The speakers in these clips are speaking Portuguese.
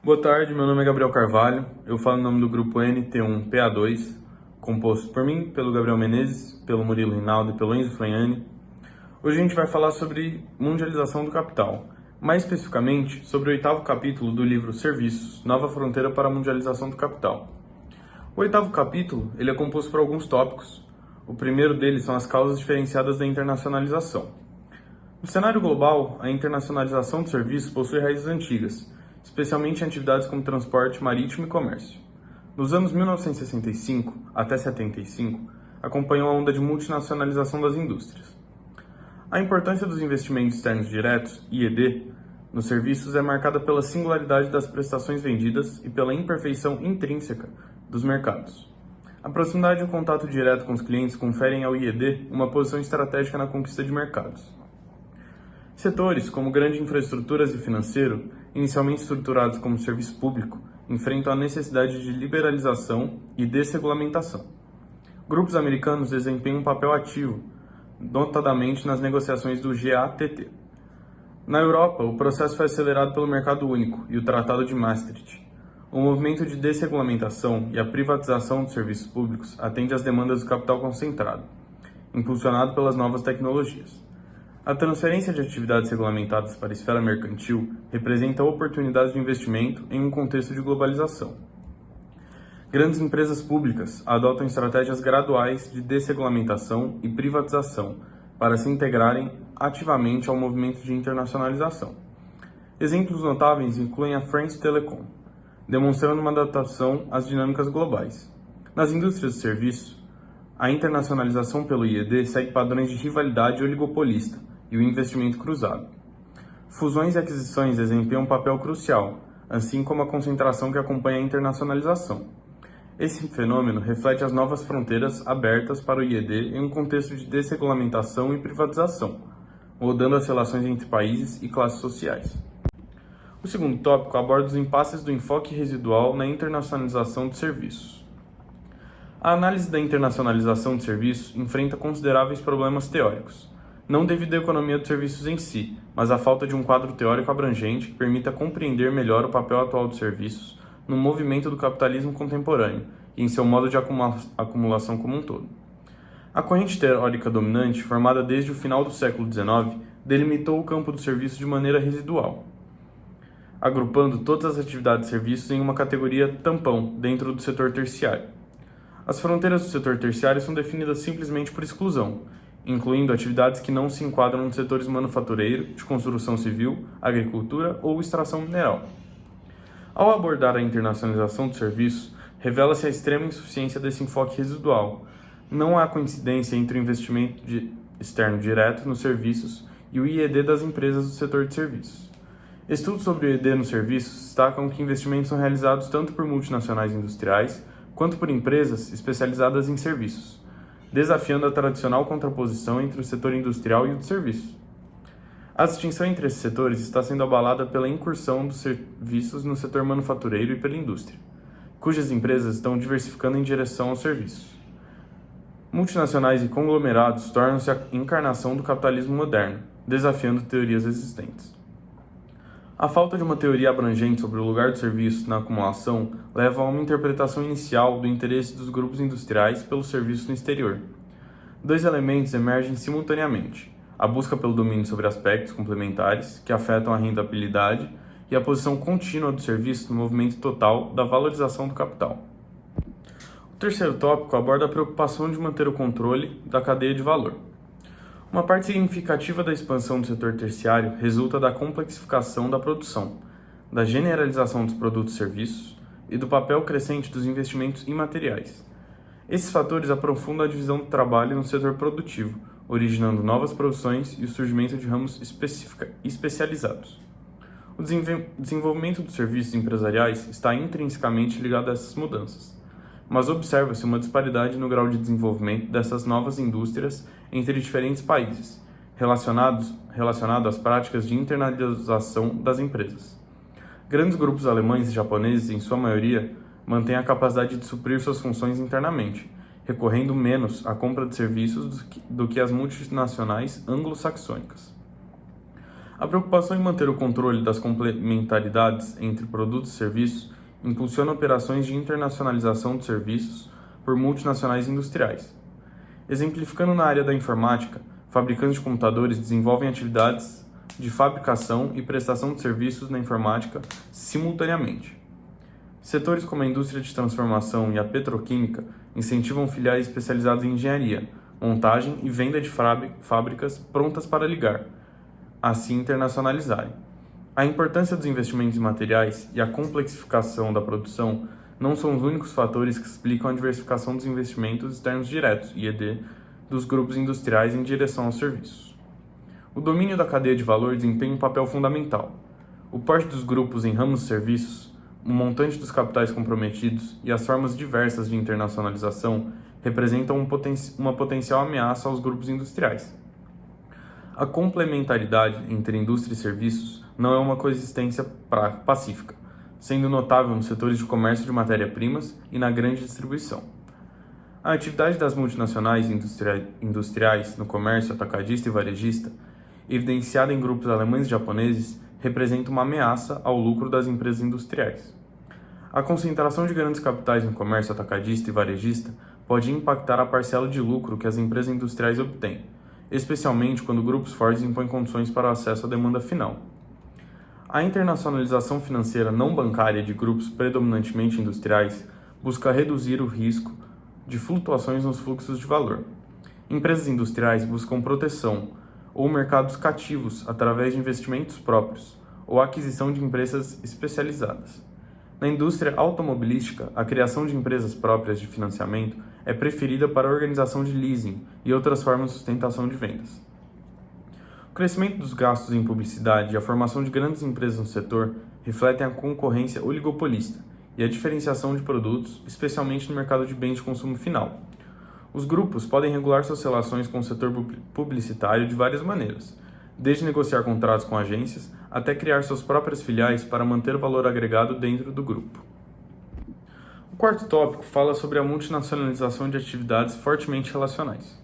Boa tarde, meu nome é Gabriel Carvalho, eu falo em nome do Grupo NT1PA2, composto por mim, pelo Gabriel Menezes, pelo Murilo Rinaldo e pelo Enzo Flaiani. Hoje a gente vai falar sobre mundialização do capital, mais especificamente sobre o 8º capítulo do livro Serviços, Nova Fronteira para a Mundialização do Capital. O 8º capítulo ele é composto por alguns tópicos. O primeiro deles são as causas diferenciadas da internacionalização. No cenário global, a internacionalização de serviços possui raízes antigas, especialmente em atividades como transporte marítimo e comércio. Nos anos 1965 até 75, acompanhou a onda de multinacionalização das indústrias. A importância dos investimentos externos diretos, IED, nos serviços é marcada pela singularidade das prestações vendidas e pela imperfeição intrínseca dos mercados. A proximidade e o contato direto com os clientes conferem ao IED uma posição estratégica na conquista de mercados. Setores como grandes infraestruturas e financeiro, inicialmente estruturados como serviço público, enfrentam a necessidade de liberalização e desregulamentação. Grupos americanos desempenham um papel ativo, notadamente nas negociações do GATT. Na Europa, o processo foi acelerado pelo Mercado Único e o Tratado de Maastricht. O movimento de desregulamentação e a privatização dos serviços públicos atende às demandas do capital concentrado, impulsionado pelas novas tecnologias. A transferência de atividades regulamentadas para a esfera mercantil representa oportunidades de investimento em um contexto de globalização. Grandes empresas públicas adotam estratégias graduais de desregulamentação e privatização para se integrarem ativamente ao movimento de internacionalização. Exemplos notáveis incluem a France Telecom, demonstrando uma adaptação às dinâmicas globais. Nas indústrias de serviço, a internacionalização pelo IED segue padrões de rivalidade oligopolista e o investimento cruzado. Fusões e aquisições desempenham um papel crucial, assim como a concentração que acompanha a internacionalização. Esse fenômeno reflete as novas fronteiras abertas para o IED em um contexto de desregulamentação e privatização, mudando as relações entre países e classes sociais. O segundo tópico aborda os impasses do enfoque residual na internacionalização de serviços. A análise da internacionalização de serviços enfrenta consideráveis problemas teóricos, não devido à economia dos serviços em si, mas à falta de um quadro teórico abrangente que permita compreender melhor o papel atual dos serviços no movimento do capitalismo contemporâneo e em seu modo de acumulação como um todo. A corrente teórica dominante, formada desde o final do século XIX, delimitou o campo do serviço de maneira residual, agrupando todas as atividades de serviços em uma categoria tampão dentro do setor terciário. As fronteiras do setor terciário são definidas simplesmente por exclusão, incluindo atividades que não se enquadram nos setores manufatureiro, de construção civil, agricultura ou extração mineral. Ao abordar a internacionalização do serviço, revela-se a extrema insuficiência desse enfoque residual. Não há coincidência entre o investimento externo direto nos serviços e o IED das empresas do setor de serviços. Estudos sobre o IED nos serviços destacam que investimentos são realizados tanto por multinacionais industriais quanto por empresas especializadas em serviços, desafiando a tradicional contraposição entre o setor industrial e o de serviços. A distinção entre esses setores está sendo abalada pela incursão dos serviços no setor manufatureiro e pela indústria, cujas empresas estão diversificando em direção aos serviços. Multinacionais e conglomerados tornam-se a encarnação do capitalismo moderno, desafiando teorias existentes. A falta de uma teoria abrangente sobre o lugar do serviço na acumulação leva a uma interpretação inicial do interesse dos grupos industriais pelos serviços no exterior. Dois elementos emergem simultaneamente: a busca pelo domínio sobre aspectos complementares que afetam a rentabilidade e a posição contínua do serviço no movimento total da valorização do capital. O terceiro tópico aborda a preocupação de manter o controle da cadeia de valor. Uma parte significativa da expansão do setor terciário resulta da complexificação da produção, da generalização dos produtos e serviços e do papel crescente dos investimentos imateriais. Esses fatores aprofundam a divisão do trabalho no setor produtivo, originando novas produções e o surgimento de ramos especializados. O desenvolvimento dos serviços empresariais está intrinsecamente ligado a essas mudanças, mas observa-se uma disparidade no grau de desenvolvimento dessas novas indústrias entre diferentes países, relacionado às práticas de internalização das empresas. Grandes grupos alemães e japoneses, em sua maioria, mantêm a capacidade de suprir suas funções internamente, recorrendo menos à compra de serviços do que as multinacionais anglo-saxônicas. A preocupação em manter o controle das complementaridades entre produtos e serviços impulsiona operações de internacionalização de serviços por multinacionais industriais. Exemplificando na área da informática, fabricantes de computadores desenvolvem atividades de fabricação e prestação de serviços na informática simultaneamente. Setores como a indústria de transformação e a petroquímica incentivam filiais especializadas em engenharia, montagem e venda de fábricas prontas para ligar, assim internacionalizarem. A importância dos investimentos em materiais e a complexificação da produção não são os únicos fatores que explicam a diversificação dos investimentos externos diretos, IED, dos grupos industriais em direção aos serviços. O domínio da cadeia de valor desempenha um papel fundamental. O porte dos grupos em ramos de serviços, o montante dos capitais comprometidos e as formas diversas de internacionalização representam uma potencial ameaça aos grupos industriais. A complementaridade entre indústria e serviços não é uma coexistência pacífica, sendo notável nos setores de comércio de matéria-primas e na grande distribuição. A atividade das multinacionais industriais no comércio atacadista e varejista, evidenciada em grupos alemães e japoneses, representa uma ameaça ao lucro das empresas industriais. A concentração de grandes capitais no comércio atacadista e varejista pode impactar a parcela de lucro que as empresas industriais obtêm, especialmente quando grupos fortes impõem condições para o acesso à demanda final. A internacionalização financeira não bancária de grupos predominantemente industriais busca reduzir o risco de flutuações nos fluxos de valor. Empresas industriais buscam proteção ou mercados cativos através de investimentos próprios ou aquisição de empresas especializadas. Na indústria automobilística, a criação de empresas próprias de financiamento é preferida para a organização de leasing e outras formas de sustentação de vendas. O crescimento dos gastos em publicidade e a formação de grandes empresas no setor refletem a concorrência oligopolista e a diferenciação de produtos, especialmente no mercado de bens de consumo final. Os grupos podem regular suas relações com o setor publicitário de várias maneiras, desde negociar contratos com agências até criar suas próprias filiais para manter o valor agregado dentro do grupo. O quarto tópico fala sobre a multinacionalização de atividades fortemente relacionais.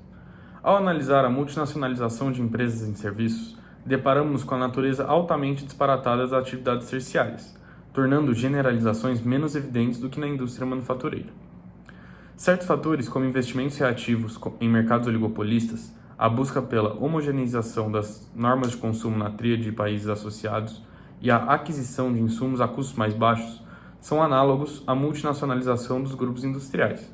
Ao analisar a multinacionalização de empresas e serviços, deparamos-nos com a natureza altamente disparatada das atividades terciárias, tornando generalizações menos evidentes do que na indústria manufatureira. Certos fatores, como investimentos reativos em mercados oligopolistas, a busca pela homogeneização das normas de consumo na tríade de países associados e a aquisição de insumos a custos mais baixos são análogos à multinacionalização dos grupos industriais.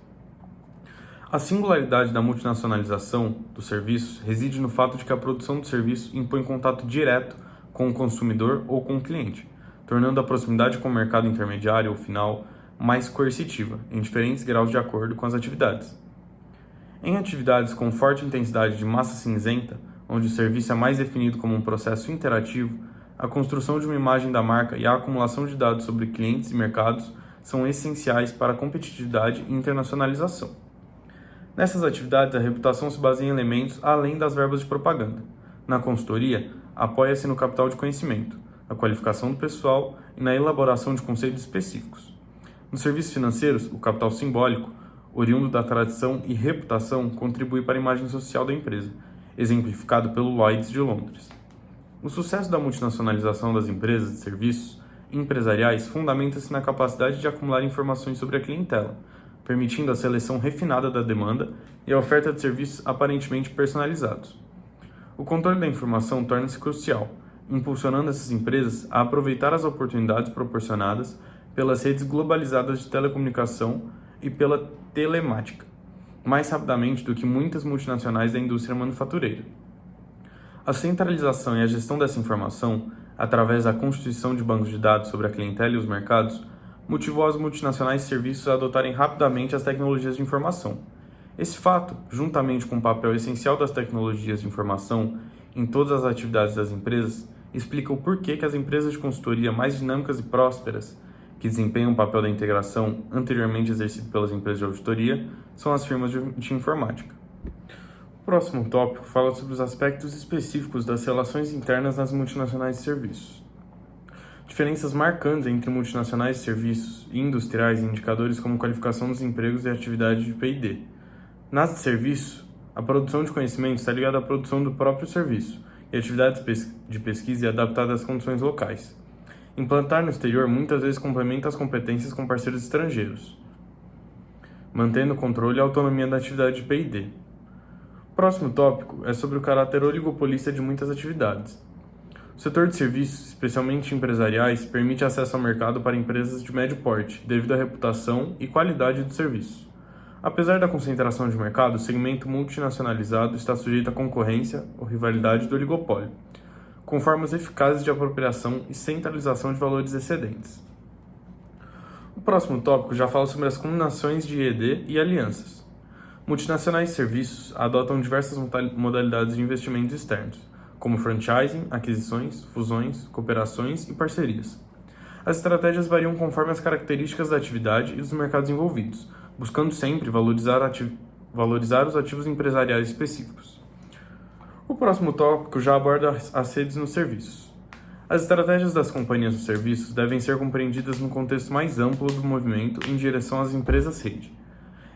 A singularidade da multinacionalização dos serviços reside no fato de que a produção do serviço impõe contato direto com o consumidor ou com o cliente, tornando a proximidade com o mercado intermediário ou final mais coercitiva, em diferentes graus de acordo com as atividades. Em atividades com forte intensidade de massa cinzenta, onde o serviço é mais definido como um processo interativo, a construção de uma imagem da marca e a acumulação de dados sobre clientes e mercados são essenciais para a competitividade e internacionalização. Nessas atividades, a reputação se baseia em elementos além das verbas de propaganda. Na consultoria, apoia-se no capital de conhecimento, na qualificação do pessoal e na elaboração de conceitos específicos. Nos serviços financeiros, o capital simbólico, oriundo da tradição e reputação, contribui para a imagem social da empresa, exemplificado pelo Lloyds de Londres. O sucesso da multinacionalização das empresas de serviços empresariais fundamenta-se na capacidade de acumular informações sobre a clientela, permitindo a seleção refinada da demanda e a oferta de serviços aparentemente personalizados. O controle da informação torna-se crucial, impulsionando essas empresas a aproveitar as oportunidades proporcionadas pelas redes globalizadas de telecomunicação e pela telemática, mais rapidamente do que muitas multinacionais da indústria manufatureira. A centralização e a gestão dessa informação, através da constituição de bancos de dados sobre a clientela e os mercados, motivou as multinacionais de serviços a adotarem rapidamente as tecnologias de informação. Esse fato, juntamente com o papel essencial das tecnologias de informação em todas as atividades das empresas, explica o porquê que as empresas de consultoria mais dinâmicas e prósperas, que desempenham o papel da integração anteriormente exercido pelas empresas de auditoria, são as firmas de informática. O próximo tópico fala sobre os aspectos específicos das relações internas nas multinacionais de serviços. Diferenças marcantes entre multinacionais de serviços e industriais em indicadores como qualificação dos empregos e atividade de P&D. Nas de serviço, a produção de conhecimento está ligada à produção do próprio serviço, e atividades de pesquisa e adaptadas às condições locais. Implantar no exterior muitas vezes complementa as competências com parceiros estrangeiros, mantendo o controle e a autonomia da atividade de P&D. O próximo tópico é sobre o caráter oligopolista de muitas atividades. O setor de serviços, especialmente empresariais, permite acesso ao mercado para empresas de médio porte, devido à reputação e qualidade do serviço. Apesar da concentração de mercado, o segmento multinacionalizado está sujeito à concorrência ou rivalidade do oligopólio, com formas eficazes de apropriação e centralização de valores excedentes. O próximo tópico já fala sobre as combinações de ED e alianças. Multinacionais de serviços adotam diversas modalidades de investimentos externos, como franchising, aquisições, fusões, cooperações e parcerias. As estratégias variam conforme as características da atividade e dos mercados envolvidos, buscando sempre valorizar os ativos empresariais específicos. O próximo tópico já aborda as redes nos serviços. As estratégias das companhias nos serviços devem ser compreendidas no contexto mais amplo do movimento em direção às empresas-rede.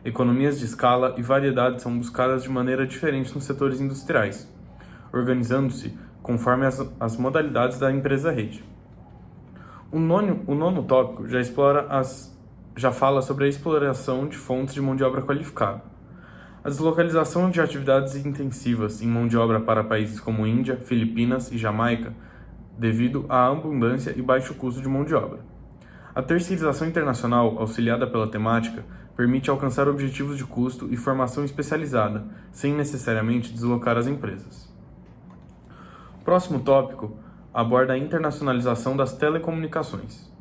Economias de escala e variedade são buscadas de maneira diferente nos setores industriais, organizando-se conforme as modalidades da empresa-rede. O nono tópico já fala sobre a exploração de fontes de mão de obra qualificada. A deslocalização de atividades intensivas em mão de obra para países como Índia, Filipinas e Jamaica, devido à abundância e baixo custo de mão de obra. A terceirização internacional, auxiliada pela temática, permite alcançar objetivos de custo e formação especializada, sem necessariamente deslocar as empresas. O próximo tópico aborda a internacionalização das telecomunicações.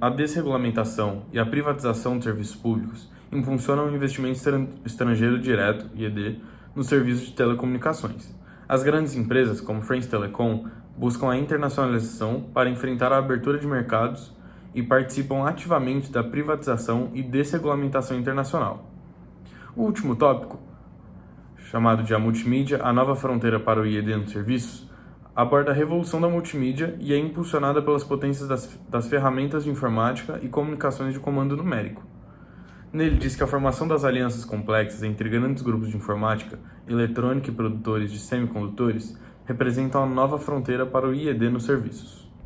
A desregulamentação e a privatização de serviços públicos impulsionam o investimento estrangeiro direto, IED, nos serviços de telecomunicações. As grandes empresas, como France Telecom, buscam a internacionalização para enfrentar a abertura de mercados e participam ativamente da privatização e desregulamentação internacional. O último tópico, chamado de a multimídia, a nova fronteira para o IED nos serviços, aborda a revolução da multimídia e é impulsionada pelas potências das ferramentas de informática e comunicações de comando numérico. Nele diz que a formação das alianças complexas entre grandes grupos de informática, eletrônica e produtores de semicondutores representam a nova fronteira para o IED nos serviços.